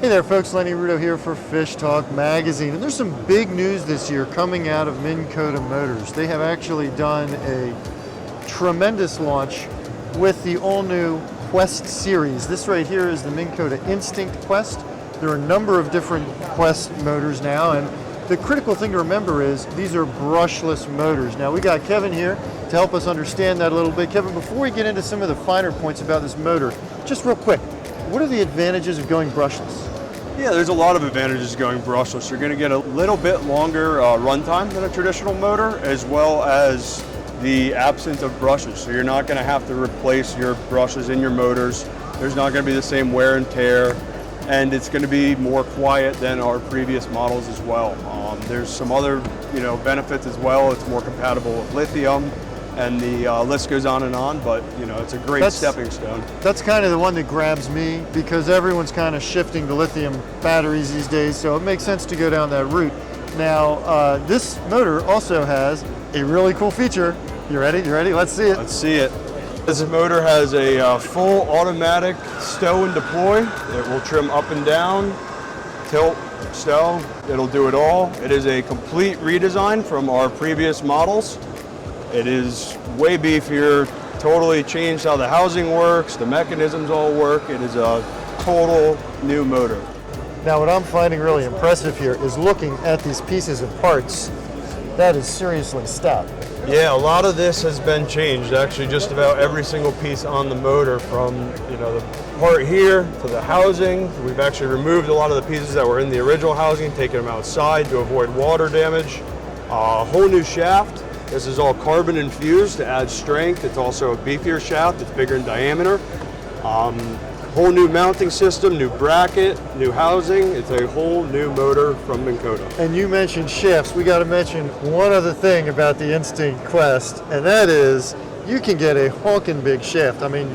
Hey there folks, Lenny Rudow here for FishTalk magazine, and there's some big news this year coming out of Minn Kota Motors. They have actually done a tremendous launch with the all-new Quest series. This right here is the Minn Kota Instinct Quest. There are a number of different Quest motors now, and the critical thing to remember is these are brushless motors. Now we got Kevin here to help us understand that a little bit. Kevin, before we get into some of the finer points about this motor, just real quick, what are the advantages of going brushless? Yeah, there's a lot of advantages going brushless. You're going to get a little bit longer runtime than a traditional motor, as well as the absence of brushes. So you're not going to have to replace your brushes in your motors. There's not going to be the same wear and tear, and it's going to be more quiet than our previous models as well. There's some other, benefits as well. It's more compatible with lithium, and the list goes on and on, but it's a great stepping stone. That's kind of the one that grabs me, because everyone's kind of shifting to lithium batteries these days, so it makes sense to go down that route. Now, this motor also has a really cool feature. You ready? You ready? Let's see it. Let's see it. This motor has a full automatic stow and deploy. It will trim up and down, tilt, stow. It'll do it all. It is a complete redesign from our previous models. It is way beefier, totally changed how the housing works, the mechanisms all work. It is a total new motor. Now what I'm finding really impressive here is looking at these pieces of parts. That is seriously stout. Yeah, a lot of this has been changed. Actually, just about every single piece on the motor, from the part here to the housing. We've actually removed a lot of the pieces that were in the original housing, taken them outside to avoid water damage. A whole new shaft. This is all carbon infused to add strength. It's also a beefier shaft. It's bigger in diameter. Whole new mounting system, new bracket, new housing. It's a whole new motor from Minn Kota. And you mentioned shafts. We got to mention one other thing about the Instinct Quest, and that is you can get a honking big shaft. I mean,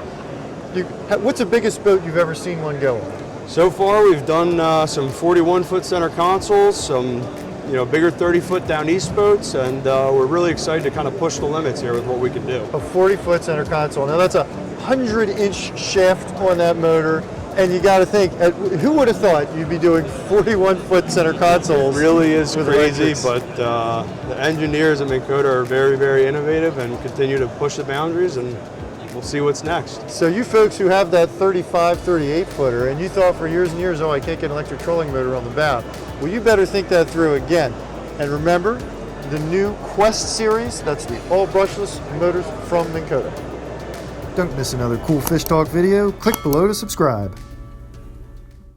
what's the biggest boat you've ever seen one go on? So far, we've done some 41-foot center consoles, some bigger 30-foot down east boats, and we're really excited to kind of push the limits here with what we can do. A 40-foot center console. Now that's a 100-inch shaft on that motor, and you got to think, who would have thought you'd be doing 41-foot center consoles? It really is crazy, electrics. But the engineers at Minn Kota are very, very innovative and continue to push the boundaries, and we'll see what's next. So you folks who have that 35, 38-footer, and you thought for years and years, oh, I can't get an electric trolling motor on the bow. Well, you better think that through again. And remember, the new Quest series, that's the all brushless motors from Minn Kota. Don't miss another cool Fish Talk video. Click below to subscribe.